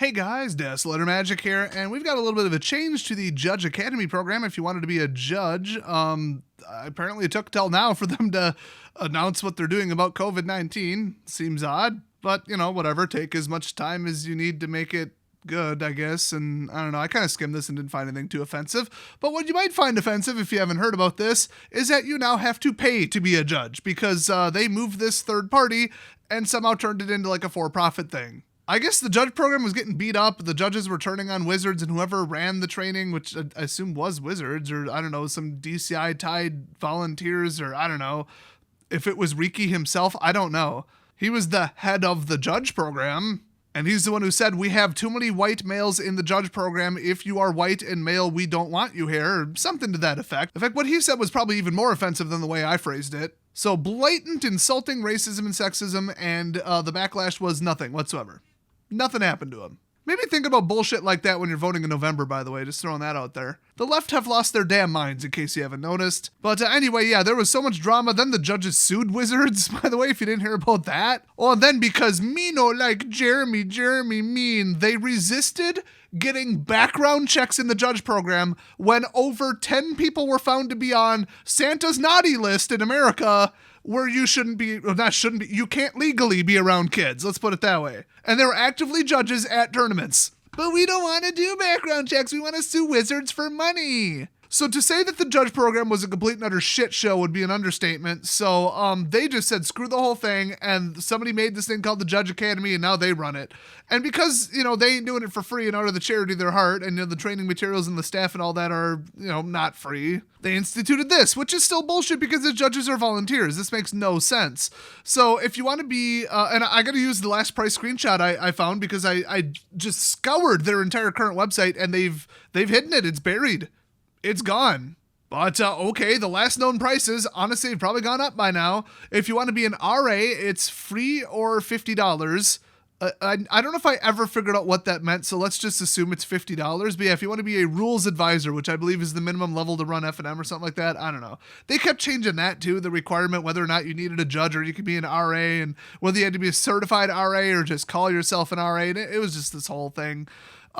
Hey guys, Letter Magic here, and we've got a little bit of a change to the Judge Academy program. If you wanted to be a judge, apparently it took till now for them to announce what they're doing about COVID-19. Seems odd, but whatever. Take as much time as you need to make it good, I guess. And I don't know, I kind of skimmed this and didn't find anything too offensive. But what you might find offensive, if you haven't heard about this, is that you now have to pay to be a judge because they moved this third party and somehow turned it into like a for-profit thing. I guess the judge program was getting beat up. The judges were turning on Wizards, and whoever ran the training, which I assume was Wizards, or I don't know, some DCI-tied volunteers, or I don't know. If it was Riki himself, I don't know. He was the head of the judge program, and he's the one who said, we have too many white males in the judge program. If you are white and male, we don't want you here, or something to that effect. In fact, what he said was probably even more offensive than the way I phrased it. So blatant insulting racism and sexism, and the backlash was nothing whatsoever. Nothing happened to him. Maybe think about bullshit like that when you're voting in November, by the way, just throwing that out there. The left have lost their damn minds, in case you haven't noticed. But anyway, yeah, there was so much drama. Then the judges sued Wizards, by the way, if you didn't hear about that. Oh, and then because me no like Jeremy mean, they resisted getting background checks in the judge program when over 10 people were found to be on Santa's naughty list in America, where you you can't legally be around kids. Let's put it that way. And they were actively judges at tournaments. But we don't want to do background checks. We want to sue Wizards for money. So to say that the judge program was a complete and utter shit show would be an understatement. So they just said, screw the whole thing. And somebody made this thing called the Judge Academy, and now they run it. And because, they ain't doing it for free and out of the charity of their heart, and the training materials and the staff and all that are, not free, they instituted this, which is still bullshit because the judges are volunteers. This makes no sense. So if you want to be, and I got to use the last price screenshot I found because I just scoured their entire current website, and they've hidden it. It's buried. It's gone. But, okay, the last known prices, honestly, have probably gone up by now. If you want to be an RA, it's free or $50. I don't know if I ever figured out what that meant, so let's just assume it's $50. But yeah, if you want to be a rules advisor, which I believe is the minimum level to run F&M or something like that, I don't know. They kept changing that too, the requirement whether or not you needed a judge or you could be an RA, and whether you had to be a certified RA or just call yourself an RA, and it was just this whole thing.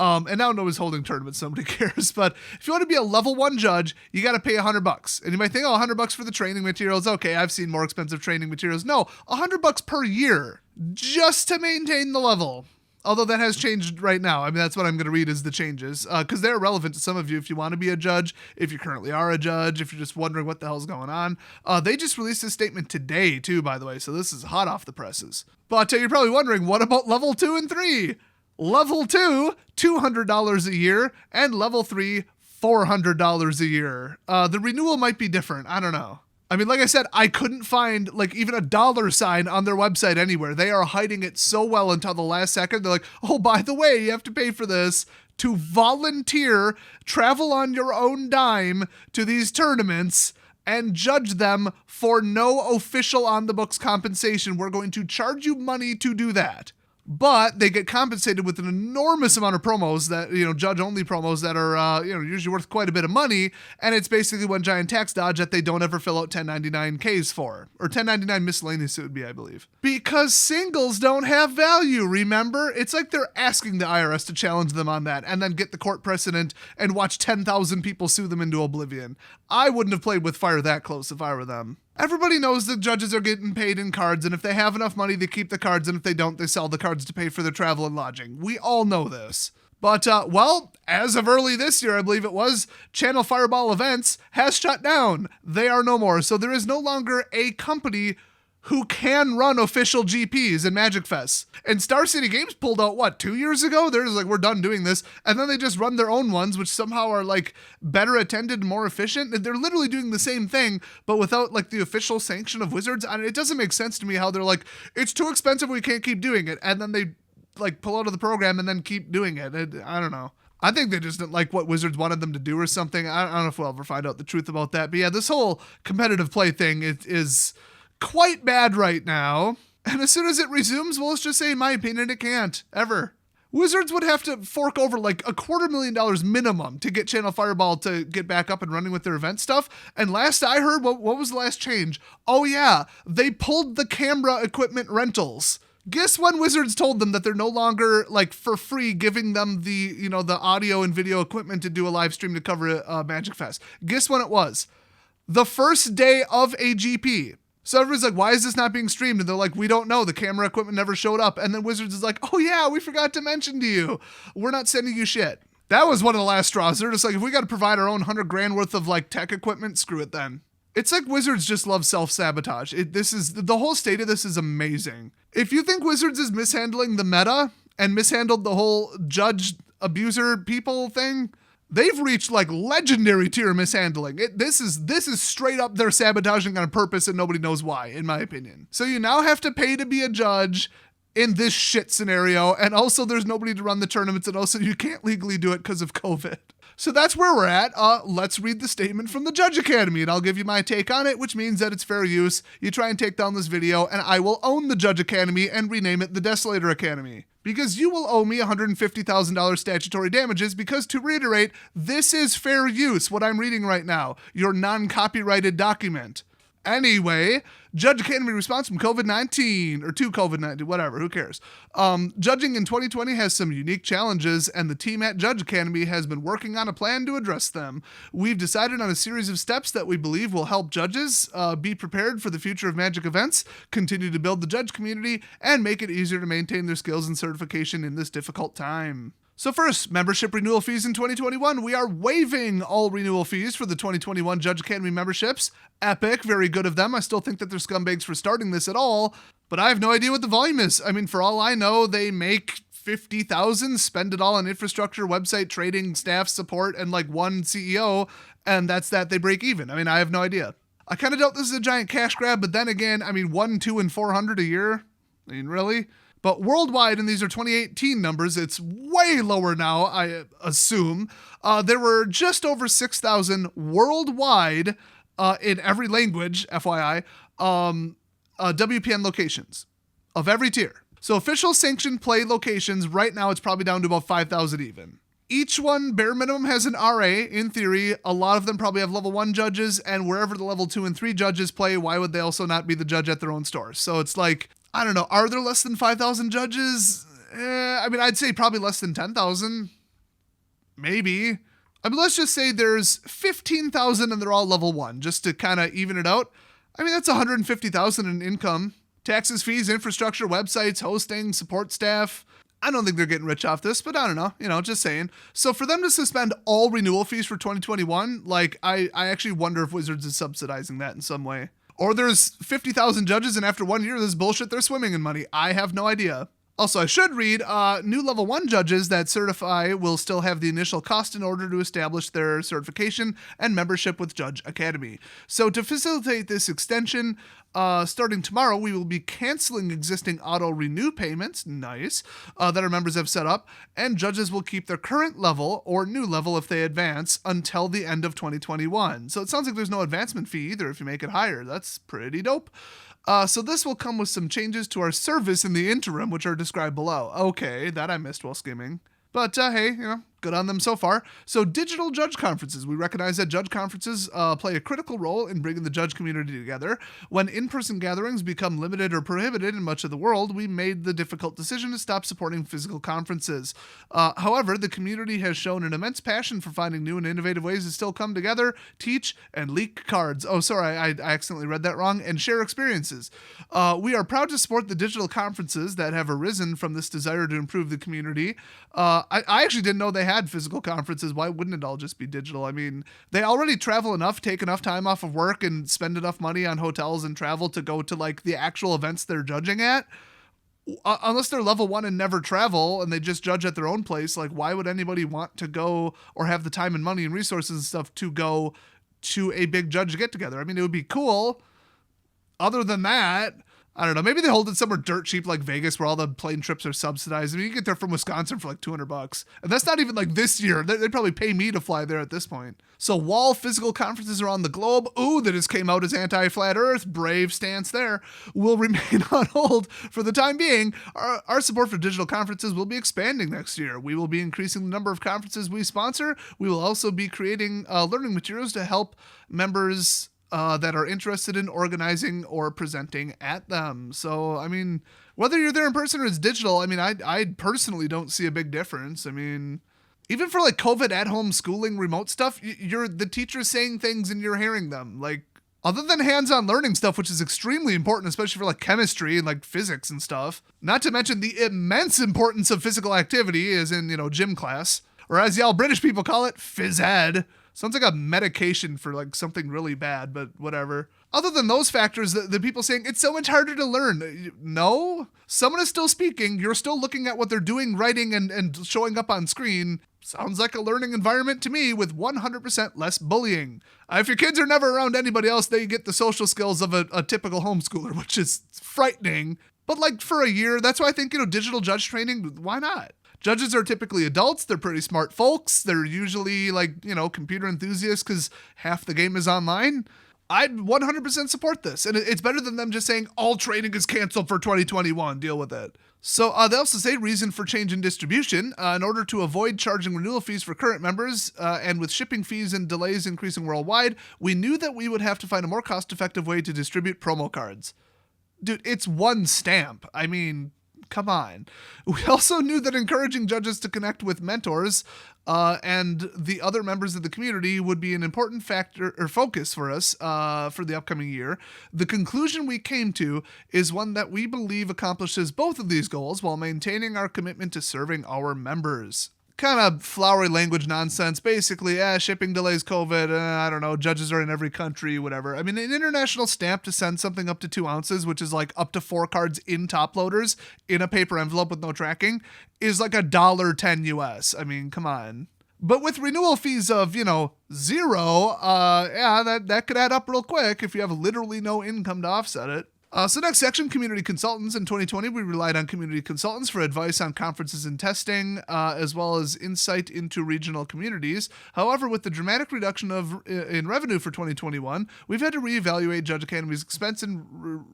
And now nobody's holding tournaments, so nobody cares. But if you want to be a level 1 judge, you got to pay $100. And you might think, $100 for the training materials. Okay, I've seen more expensive training materials. No, $100 per year just to maintain the level. Although that has changed right now. I mean, that's what I'm going to read is the changes. Because they're relevant to some of you if you want to be a judge, if you currently are a judge, if you're just wondering what the hell's going on. They just released this statement today, too, by the way. So this is hot off the presses. But you're probably wondering, what about level 2 and 3? Level 2, $200 a year, and level 3, $400 a year. The renewal might be different. I don't know. I mean, like I said, I couldn't find even a dollar sign on their website anywhere. They are hiding it so well until the last second. They're like, oh, by the way, you have to pay for this to volunteer, travel on your own dime to these tournaments, and judge them for no official on-the-books compensation. We're going to charge you money to do that. But they get compensated with an enormous amount of promos that, judge-only promos that are, usually worth quite a bit of money. And it's basically one giant tax dodge that they don't ever fill out 1099Ks for. Or 1099 miscellaneous it would be, I believe. Because singles don't have value, remember? It's like they're asking the IRS to challenge them on that and then get the court precedent and watch 10,000 people sue them into oblivion. I wouldn't have played with fire that close if I were them. Everybody knows the judges are getting paid in cards, and if they have enough money, they keep the cards, and if they don't, they sell the cards to pay for their travel and lodging. We all know this. But, as of early this year, I believe it was, Channel Fireball Events has shut down. They are no more. So there is no longer a company who can run official GPs in Magic Fest. And Star City Games pulled out, 2 years ago? They're just like, we're done doing this. And then they just run their own ones, which somehow are better attended, more efficient. And they're literally doing the same thing, but without the official sanction of Wizards. And it doesn't make sense to me how they're like, it's too expensive, we can't keep doing it. And then they pull out of the program and then keep doing it. I don't know. I think they just didn't like what Wizards wanted them to do or something. I don't know if we'll ever find out the truth about that. But yeah, this whole competitive play thing is quite bad right now. And as soon as it resumes, well, let's just say, in my opinion, it can't. Ever. Wizards would have to fork over $250,000 minimum to get Channel Fireball to get back up and running with their event stuff. And last I heard, what was the last change? Oh yeah, they pulled the camera equipment rentals. Guess when Wizards told them that they're no longer, like, for free giving them the, the audio and video equipment to do a live stream to cover Magic Fest? Guess when it was? The first day of a GP. So everyone's like, why is this not being streamed? And they're like, we don't know. The camera equipment never showed up. And then Wizards is like, oh yeah, we forgot to mention to you. We're not sending you shit. That was one of the last straws. They're just like, if we got to provide our own $100,000 worth of like tech equipment, screw it then. It's like Wizards just love self-sabotage. The whole state of this is amazing. If you think Wizards is mishandling the meta and mishandled the whole judge abuser people thing, they've reached like legendary tier mishandling. This is straight up they're sabotaging on purpose and nobody knows why, in my opinion. So you now have to pay to be a judge in this shit scenario, and also there's nobody to run the tournaments, and also you can't legally do it because of COVID. So that's where we're at. Let's read the statement from the Judge Academy, and I'll give you my take on it, which means that it's fair use. You try and take down this video, and I will own the Judge Academy and rename it the Desolator Academy. Because you will owe me $150,000 statutory damages, because to reiterate, this is fair use, what I'm reading right now, your non-copyrighted document. Anyway, Judge Academy response from COVID-19, or to COVID-19, whatever, who cares? Judging in 2020 has some unique challenges, and the team at Judge Academy has been working on a plan to address them. We've decided on a series of steps that we believe will help judges be prepared for the future of Magic events, continue to build the judge community, and make it easier to maintain their skills and certification in this difficult time. So first, membership renewal fees in 2021. We are waiving all renewal fees for the 2021 Judge Academy memberships. Epic, very good of them. I still think that they're scumbags for starting this at all, but I have no idea what the volume is. I mean, for all I know, they make $50,000, spend it all on infrastructure, website, trading, staff support, and like one CEO, and that's that. They break even. I mean, I have no idea. I kind of doubt this is a giant cash grab, but then again, I mean, 1, 2, and 400 a year? I mean, really? But worldwide, and these are 2018 numbers, it's way lower now, I assume. There were just over 6,000 worldwide, in every language, FYI, WPN locations of every tier. So official sanctioned play locations, right now it's probably down to about 5,000 even. Each one, bare minimum, has an RA, in theory. A lot of them probably have level 1 judges, and wherever the level 2 and 3 judges play, why would they also not be the judge at their own store? So it's like, I don't know, are there less than 5,000 judges? I mean, I'd say probably less than 10,000. Maybe. I mean, let's just say there's 15,000 and they're all level 1, just to kind of even it out. I mean, that's 150,000 in income. Taxes, fees, infrastructure, websites, hosting, support staff. I don't think they're getting rich off this, but I don't know, just saying. So for them to suspend all renewal fees for 2021, like, I actually wonder if Wizards is subsidizing that in some way. Or there's 50,000 judges, and after 1 year, this bullshit, they're swimming in money. I have no idea. Also, I should read, new level 1 judges that certify will still have the initial cost in order to establish their certification and membership with Judge Academy. So to facilitate this extension, starting tomorrow, we will be canceling existing auto-renew payments, nice, that our members have set up, and judges will keep their current level, or new level if they advance, until the end of 2021. So it sounds like there's no advancement fee either if you make it higher. That's pretty dope. So this will come with some changes to our service in the interim, which are described below. Okay, that I missed while skimming. But hey, good on them so far. So digital judge conferences. We recognize that judge conferences play a critical role in bringing the judge community together. When in-person gatherings become limited or prohibited in much of the world, we made the difficult decision to stop supporting physical conferences. However, the community has shown an immense passion for finding new and innovative ways to still come together, teach, and leak cards. Oh, sorry, I accidentally read that wrong. And share experiences. We are proud to support the digital conferences that have arisen from this desire to improve the community. I actually didn't know they had physical conferences. Why wouldn't it all just be digital? I mean, they already travel enough, take enough time off of work, and spend enough money on hotels and travel to go to like the actual events they're judging at. Unless they're level 1 and never travel and they just judge at their own place, like why would anybody want to go or have the time and money and resources and stuff to go to a big judge get together? I mean, it would be cool. Other than that, I don't know. Maybe they hold it somewhere dirt cheap like Vegas where all the plane trips are subsidized. I mean, you can get there from Wisconsin for like $200. And that's not even like this year. They'd probably pay me to fly there at this point. So while physical conferences around the globe, that just came out as anti-flat earth, brave stance there, will remain on hold for the time being. Our support for digital conferences will be expanding next year. We will be increasing the number of conferences we sponsor. We will also be creating learning materials to help members that are interested in organizing or presenting at them. So, I mean, whether you're there in person or it's digital, I mean, I personally don't see a big difference. I mean, even for like COVID at home schooling remote stuff, you're the teacher's saying things and you're hearing them. Like, other than hands-on learning stuff, which is extremely important, especially for like chemistry and like physics and stuff, not to mention the immense importance of physical activity as in, gym class, or as y'all British people call it, phys ed. Sounds like a medication for like something really bad, but whatever. Other than those factors, the people saying it's so much harder to learn. No, someone is still speaking. You're still looking at what they're doing, writing, and showing up on screen. Sounds like a learning environment to me with 100% less bullying. If your kids are never around anybody else, they get the social skills of a typical homeschooler, which is frightening. But like for a year, that's why I think, digital judge training, why not? Judges are typically adults. They're pretty smart folks. They're usually like, computer enthusiasts because half the game is online. I'd 100% support this. And it's better than them just saying all training is canceled for 2021. Deal with it. So they also say reason for change in distribution. In order to avoid charging renewal fees for current members and with shipping fees and delays increasing worldwide, we knew that we would have to find a more cost-effective way to distribute promo cards. Dude, it's one stamp. I mean, come on. We also knew that encouraging judges to connect with mentors and the other members of the community would be an important factor or focus for us for the upcoming year. The conclusion we came to is one that we believe accomplishes both of these goals while maintaining our commitment to serving our members. Kind of flowery language nonsense. Basically, shipping delays, COVID, I don't know, judges are in every country, whatever. I mean, an international stamp to send something up to 2 ounces, which is like up to 4 cards in top loaders in a paper envelope with no tracking, is like $1.10 US. I mean, come on. But with renewal fees of, $0, that could add up real quick if you have literally no income to offset it. So next section, community consultants. In 2020, we relied on community consultants for advice on conferences and testing, as well as insight into regional communities. However, with the dramatic reduction in revenue for 2021, we've had to reevaluate Judge Academy's expense and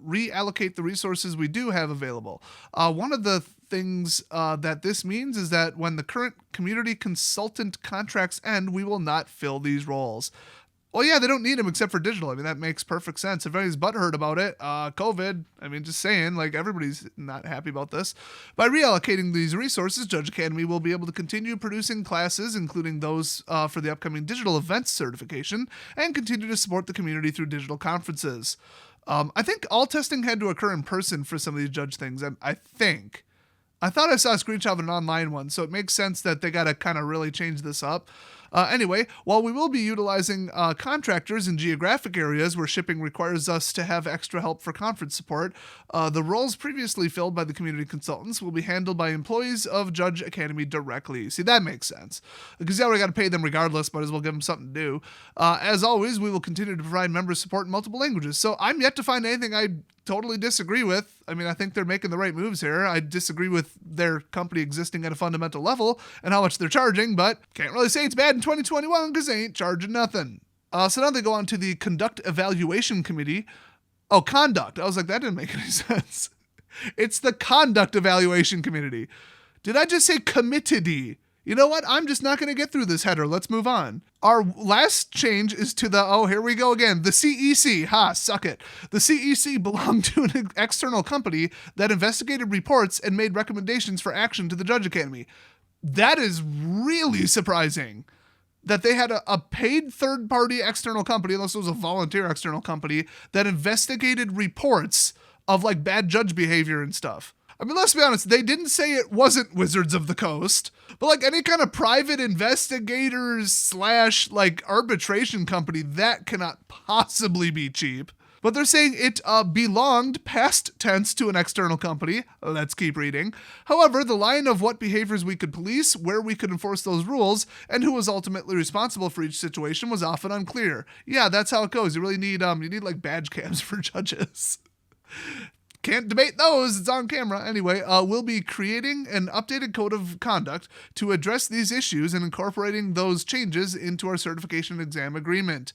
reallocate the resources we do have available. One of the things that this means is that when the current community consultant contracts end, we will not fill these roles. Well, yeah, they don't need them except for digital. I mean, that makes perfect sense. Everybody's butthurt about it. COVID, I mean, just saying, like, everybody's not happy about this. By reallocating these resources, Judge Academy will be able to continue producing classes, including those for the upcoming digital events certification, and continue to support the community through digital conferences. I think all testing had to occur in person for some of these judge things, I think. I thought I saw a screenshot of an online one, so it makes sense that they got to kind of really change this up. Anyway, while we will be utilizing contractors in geographic areas where shipping requires us to have extra help for conference support, the roles previously filled by the community consultants will be handled by employees of Judge Academy directly. See, that makes sense. Because you already got to pay them regardless, might as well give them something to do. As always, we will continue to provide member support in multiple languages. So I'm yet to find anything I totally disagree with. I mean, I think they're making the right moves here. I disagree with their company existing at a fundamental level and how much they're charging, but can't really say it's bad in 2021 because they ain't charging nothing. So now they go on to the Conduct Evaluation Committee. Oh, conduct. I was like, that didn't make any sense. It's the Conduct Evaluation Committee. Did I just say committee? You know what? I'm just not going to get through this header. Let's move on. Our last change is to here we go again. The CEC. Ha, suck it. The CEC belonged to an external company that investigated reports and made recommendations for action to the Judge Academy. That is really surprising. That they had a paid third-party external company, unless it was a volunteer external company, that investigated reports of like bad judge behavior and stuff. I mean, let's be honest, they didn't say it wasn't Wizards of the Coast, but like any kind of private investigators / like arbitration company, that cannot possibly be cheap. But they're saying it belonged, past tense, to an external company. Let's keep reading. However, the line of what behaviors we could police, where we could enforce those rules, and who was ultimately responsible for each situation was often unclear. Yeah, that's how it goes. You really need like badge cams for judges. Can't debate those. It's on camera. Anyway, we'll be creating an updated code of conduct to address these issues and incorporating those changes into our certification exam agreement.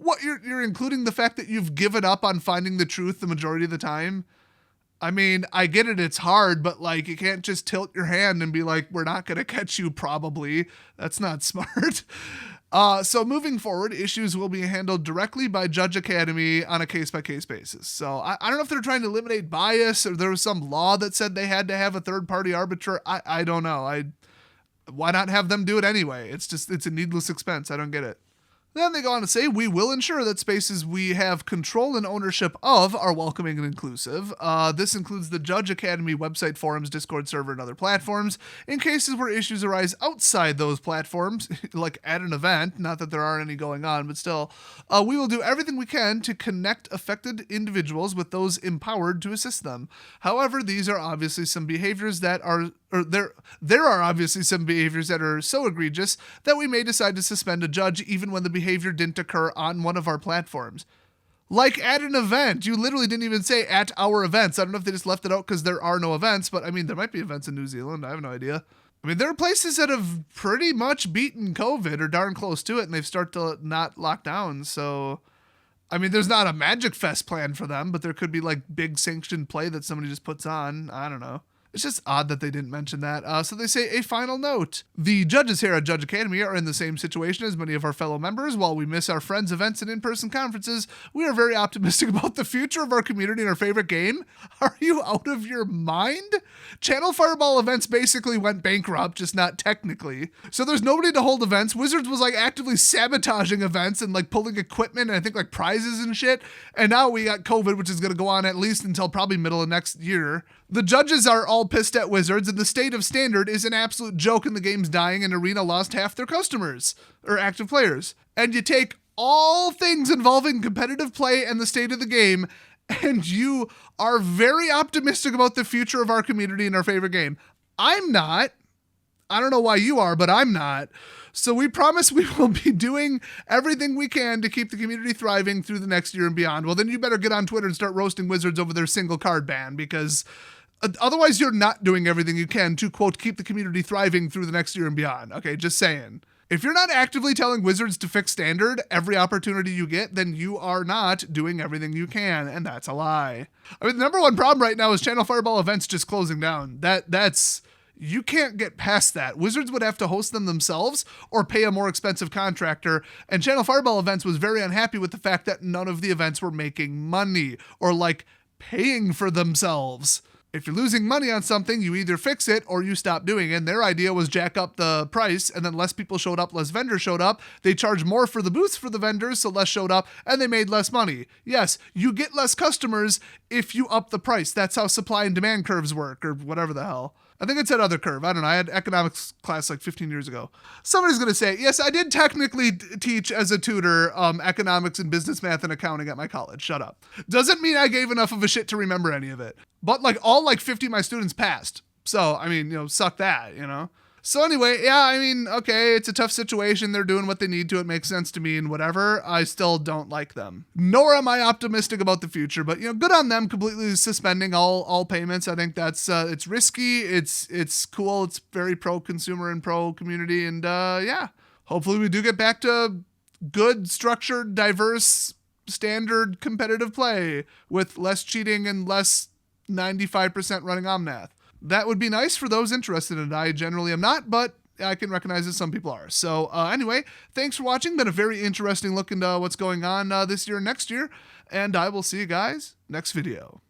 What, you're including the fact that you've given up on finding the truth the majority of the time? I mean, I get it. It's hard, but like, you can't just tilt your hand and be like, we're not going to catch you probably. That's not smart. So moving forward, issues will be handled directly by Judge Academy on a case-by-case basis. So I don't know if they're trying to eliminate bias or there was some law that said they had to have a third-party arbiter. I don't know. Why not have them do it anyway? It's a needless expense. I don't get it. Then they go on to say, we will ensure that spaces we have control and ownership of are welcoming and inclusive. This includes the Judge Academy website, forums, Discord server, and other platforms. In cases where issues arise outside those platforms, like at an event, not that there aren't any going on, but still, we will do everything we can to connect affected individuals with those empowered to assist them. However, these are obviously some behaviors that are there are obviously some behaviors that are so egregious that we may decide to suspend a judge even when the behavior didn't occur on one of our platforms. Like at an event. You literally didn't even say at our events. I don't know if they just left it out because there are no events, but I mean, there might be events in New Zealand. I have no idea. I mean, there are places that have pretty much beaten COVID or darn close to it, and they've started to not lock down. So, I mean, there's not a Magic Fest plan for them, but there could be like big sanctioned play that somebody just puts on. I don't know. It's just odd that they didn't mention that. So they say, a final note. The judges here at Judge Academy are in the same situation as many of our fellow members. While we miss our friends' events and in-person conferences, we are very optimistic about the future of our community and our favorite game. Are you out of your mind? Channel Fireball events basically went bankrupt, just not technically. So there's nobody to hold events. Wizards was like actively sabotaging events and like pulling equipment and I think like prizes and shit. And now we got COVID, which is going to go on at least until probably middle of next year. The judges are all pissed at Wizards, and the state of standard is an absolute joke, and the game's dying, and Arena lost half their customers, or active players. And you take all things involving competitive play and the state of the game, and you are very optimistic about the future of our community and our favorite game. I'm not. I don't know why you are, but I'm not. So we promise we will be doing everything we can to keep the community thriving through the next year and beyond. Well, then you better get on Twitter and start roasting Wizards over their single card ban, because otherwise you're not doing everything you can to, quote, keep the community thriving through the next year and beyond. Okay, just saying. If you're not actively telling Wizards to fix standard every opportunity you get, then you are not doing everything you can, and that's a lie. I mean, the number one problem right now is Channel Fireball events just closing down. That's... You can't get past that. Wizards would have to host them themselves or pay a more expensive contractor. And Channel Fireball Events was very unhappy with the fact that none of the events were making money or like paying for themselves. If you're losing money on something, you either fix it or you stop doing it. And their idea was jack up the price, and then less people showed up, less vendors showed up. They charged more for the booths for the vendors, so less showed up, and they made less money. Yes, you get less customers if you up the price. That's how supply and demand curves work, or whatever the hell. I think it said other curve. I don't know. I had economics class like 15 years ago. Somebody's going to say, yes, I did technically teach as a tutor economics and business math and accounting at my college. Shut up. Doesn't mean I gave enough of a shit to remember any of it. But like all like 50 of my students passed. So, I mean, suck that, So anyway, yeah, I mean, okay, it's a tough situation. They're doing what they need to. It makes sense to me and whatever. I still don't like them. Nor am I optimistic about the future, but good on them completely suspending all payments. I think that's it's risky. It's cool. It's very pro-consumer and pro-community. And yeah, hopefully we do get back to good, structured, diverse, standard competitive play with less cheating and less 95% running Omnath. That would be nice for those interested in it. I generally am not, but I can recognize that some people are. So anyway, thanks for watching. Been a very interesting look into what's going on this year and next year. And I will see you guys next video.